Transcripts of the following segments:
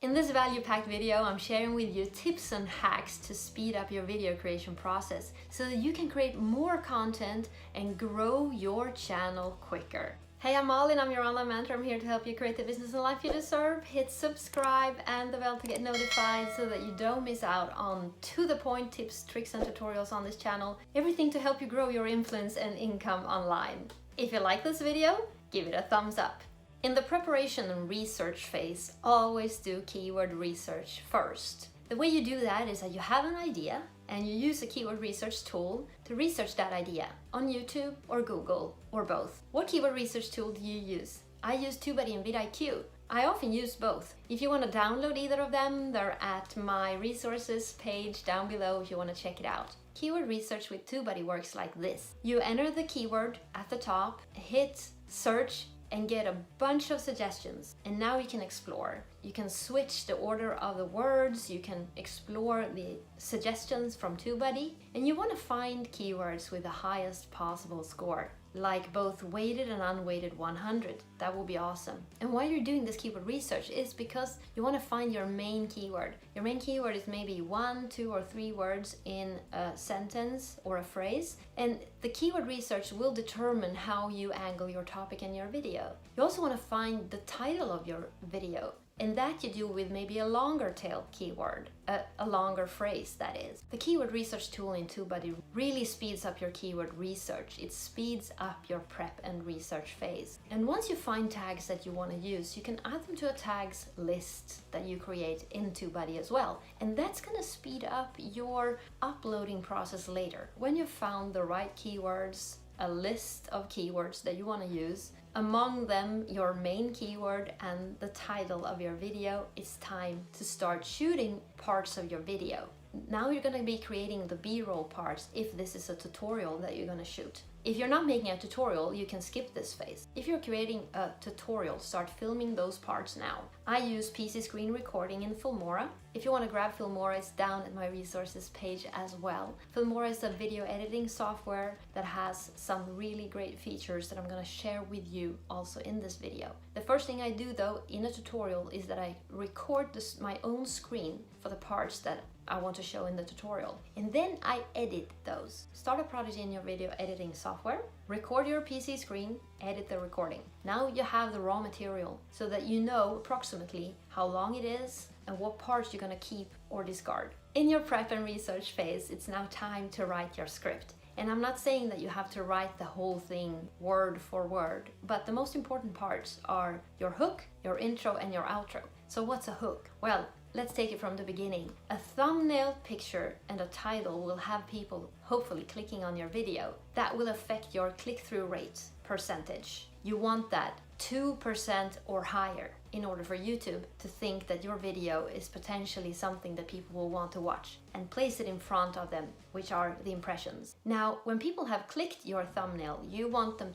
In this value-packed video, I'm sharing with you tips and hacks to speed up your video creation process so that you can create more content and grow your channel quicker. Hey, I'm Malin, I'm your online mentor. I'm here to help you create the business and life you deserve. Hit subscribe and the bell to get notified so that you don't miss out on to-the-point tips, tricks and tutorials on this channel. Everything to help you grow your influence and income online. If you like this video, give it a thumbs up. In the preparation and research phase, always do keyword research first. The way you do that is that you have an idea and you use a keyword research tool to research that idea on YouTube or Google or both. What keyword research tool do you use? I use TubeBuddy and vidIQ. I often use both. If you want to download either of them, they're at my resources page down below if you want to check it out. Keyword research with TubeBuddy works like this. You enter the keyword at the top, hit search, and get a bunch of suggestions. And now you can explore. You can switch the order of the words, you can explore the suggestions from TubeBuddy, and you want to find keywords with the highest possible score, like both weighted and unweighted 100. That will be awesome. And why you're doing this keyword research is because you want to find your main keyword. Your main keyword is maybe 1, 2, or 3 words in a sentence or a phrase, and the keyword research will determine how you angle your topic in your video. You also want to find the title of your video, and that you do with maybe a longer tail keyword, a longer phrase that is. The keyword research tool in TubeBuddy really speeds up your keyword research. It speeds up your prep and research phase. And once you find tags that you want to use, you can add them to a tags list that you create in TubeBuddy as well. And that's going to speed up your uploading process later. When you've found the right keywords, a list of keywords that you want to use, among them your main keyword and the title of your video, it's time to start shooting parts of your video. Now you're going to be creating the B-roll parts if this is a tutorial that you're going to shoot. If you're not making a tutorial, you can skip this phase. If you're creating a tutorial, start filming those parts now. I use PC screen recording in Filmora. If you want to grab Filmora, it's down at my resources page as well. Filmora is a video editing software that has some really great features that I'm going to share with you also in this video. The first thing I do though in a tutorial is that I record my own screen for the parts that I want to show in the tutorial, and then I edit those. Start a project in your video editing software, record your PC screen, edit the recording. Now you have the raw material so that you know approximately how long it is and what parts you're going to keep or discard. In your prep and research phase, it's now time to write your script. And I'm not saying that you have to write the whole thing word for word, but the most important parts are your hook, your intro, and your outro. So what's a hook? Well, let's take it from the beginning. A thumbnail picture and a title will have people hopefully clicking on your video. That will affect your click-through rate percentage. You want that 2% or higher in order for YouTube to think that your video is potentially something that people will want to watch and place it in front of them, which are the impressions. Now, when people have clicked your thumbnail, you want them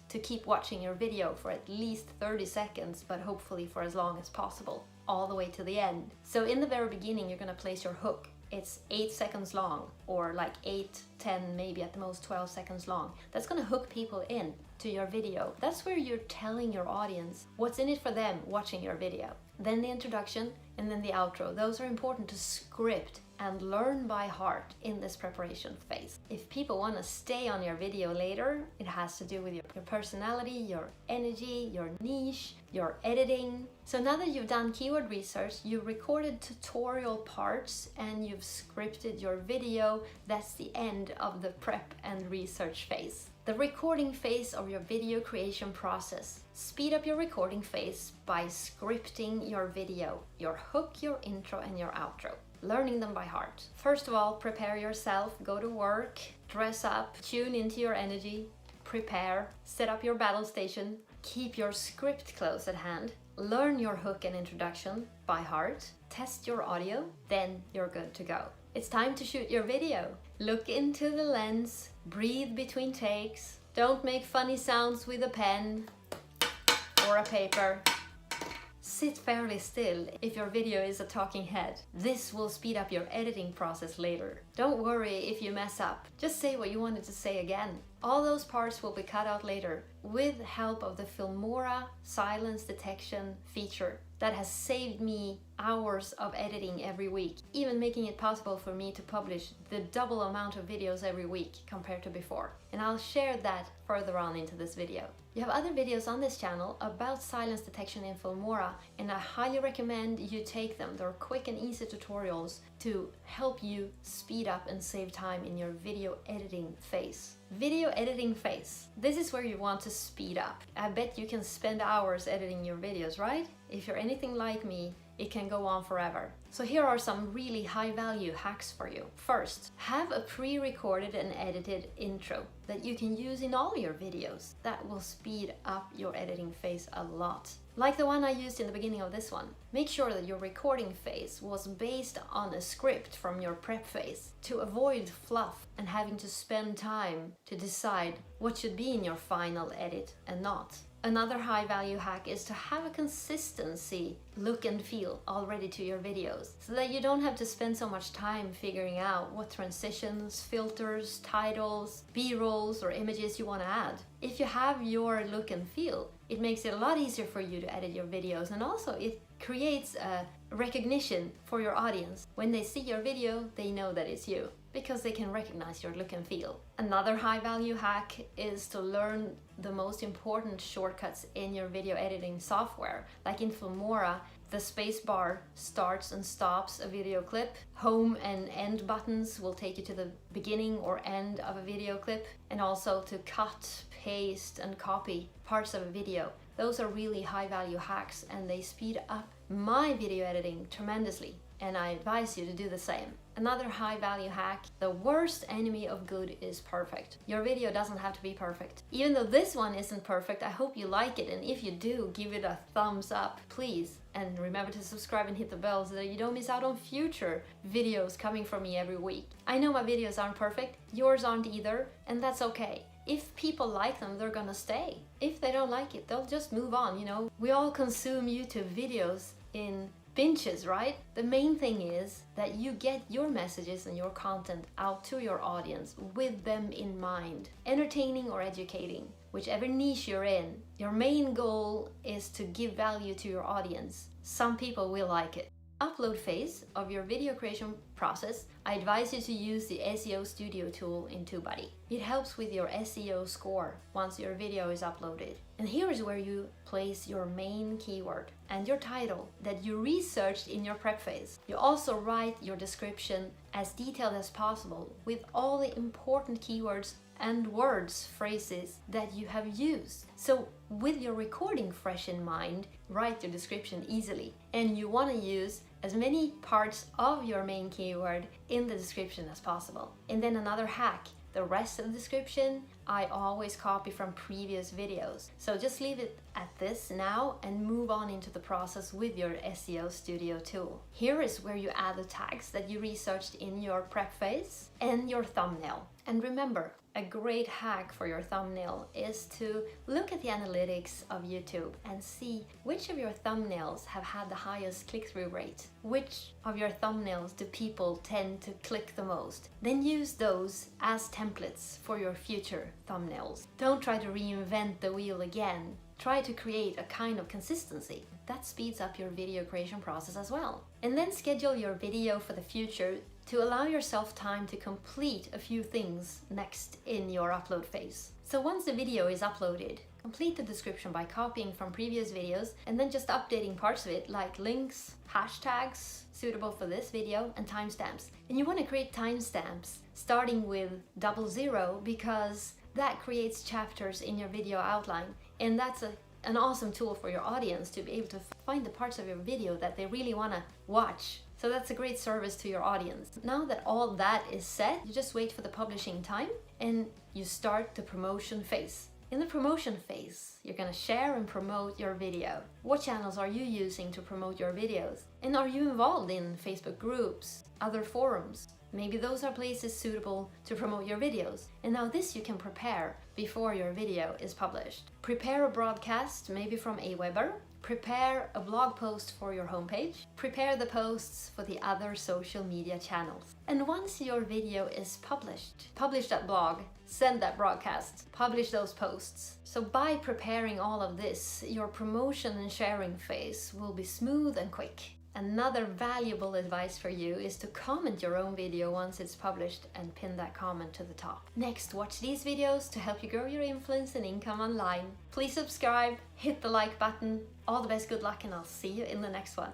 to keep watching your video for at least 30 seconds, but hopefully for as long as possible, all the way to the end. So in the very beginning, you're going to place your hook. It's 8 seconds long, or like 8, 10, maybe at the most 12 seconds long. That's going to hook people in to your video. That's where you're telling your audience what's in it for them watching your video. Then the introduction and then the outro. Those are important to script and learn by heart in this preparation phase. If people want to stay on your video later, it has to do with your personality, your energy, your niche, your editing. So now that you've done keyword research, you've recorded tutorial parts, and you've scripted your video, that's the end of the prep and research phase. The recording phase of your video creation process. Speed up your recording phase by scripting your video, your hook, your intro, and your outro. Learning them by heart. First of all, prepare yourself, go to work, dress up, tune into your energy, prepare, set up your battle station, keep your script close at hand, learn your hook and introduction by heart, test your audio, then you're good to go. It's time to shoot your video. Look into the lens, breathe between takes, don't make funny sounds with a pen or a paper. Sit fairly still if your video is a talking head. This will speed up your editing process later. Don't worry if you mess up. Just say what you wanted to say again. All those parts will be cut out later with help of the Filmora silence detection feature that has saved me hours of editing every week, even making it possible for me to publish the double amount of videos every week compared to before. And I'll share that further on into this video. You have other videos on this channel about silence detection in Filmora, and I highly recommend you take them. They're quick and easy tutorials to help you speed up and save time in your video editing phase. Video editing phase. This is where you want to speed up. I bet you can spend hours editing your videos, right? If you're anything like me, it can go on forever. So here are some really high value hacks for you. First, have a pre-recorded and edited intro that you can use in all your videos. That will speed up your editing phase a lot. Like the one I used in the beginning of this one. Make sure that your recording phase was based on a script from your prep phase to avoid fluff and having to spend time to decide what should be in your final edit and not. Another high value hack is to have a consistency look and feel already to your videos so that you don't have to spend so much time figuring out what transitions, filters, titles, b-rolls or images you want to add. If you have your look and feel, it makes it a lot easier for you to edit your videos, and also it creates a recognition for your audience. When they see your video, they know that it's you because they can recognize your look and feel. Another high value hack is to learn the most important shortcuts in your video editing software. Like in Filmora, the spacebar starts and stops a video clip. Home and end buttons will take you to the beginning or end of a video clip, and also to cut, paste and copy parts of a video. Those are really high value hacks and they speed up my video editing tremendously, and I advise you to do the same. Another high value hack: the worst enemy of good is perfect. Your video doesn't have to be perfect. Even though this one isn't perfect, I hope you like it, and if you do, give it a thumbs up, please. And remember to subscribe and hit the bell so that you don't miss out on future videos coming from me every week. I know my videos aren't perfect, yours aren't either, and that's okay. If people like them, they're gonna stay. If they don't like it, they'll just move on, you know. We all consume YouTube videos in binges, right? The main thing is that you get your messages and your content out to your audience with them in mind. Entertaining or educating, whichever niche you're in, your main goal is to give value to your audience. Some people will like it. Upload phase of your video creation process, I advise you to use the SEO Studio tool in TubeBuddy. It helps with your SEO score once your video is uploaded. And here is where you place your main keyword and your title that you researched in your prep phase. You also write your description as detailed as possible with all the important keywords and words, phrases that you have used. So with your recording fresh in mind, write your description easily. And you want to use as many parts of your main keyword in the description as possible. And then another hack: the rest of the description I always copy from previous videos. So just leave it at this now and move on into the process with your SEO Studio tool. Here is where you add the tags that you researched in your prep phase and your thumbnail. And remember, a great hack for your thumbnail is to look at the analytics of YouTube and see which of your thumbnails have had the highest click-through rate. Which of your thumbnails do people tend to click the most? Then use those as templates for your future thumbnails. Don't try to reinvent the wheel again. Try to create a kind of consistency. That speeds up your video creation process as well. And then schedule your video for the future to allow yourself time to complete a few things next in your upload phase. So once the video is uploaded, complete the description by copying from previous videos and then just updating parts of it, like links, hashtags suitable for this video, and timestamps. And you want to create timestamps starting with 00 because that creates chapters in your video outline, and that's an awesome tool for your audience to be able to find the parts of your video that they really want to watch. So that's a great service to your audience. Now that all that is set, you just wait for the publishing time and you start the promotion phase. In the promotion phase, you're going to share and promote your video. What channels are you using to promote your videos? And are you involved in Facebook groups, other forums? Maybe those are places suitable to promote your videos. And now this you can prepare before your video is published. Prepare a broadcast, maybe from Aweber Prepare a blog post for your homepage. Prepare the posts for the other social media channels. And once your video is published, publish that blog, send that broadcast, publish those posts. So by preparing all of this, your promotion and sharing phase will be smooth and quick. Another valuable advice for you is to comment your own video once it's published and pin that comment to the top. Next, watch these videos to help you grow your influence and income online. Please subscribe, hit the like button. All the best, good luck, and I'll see you in the next one.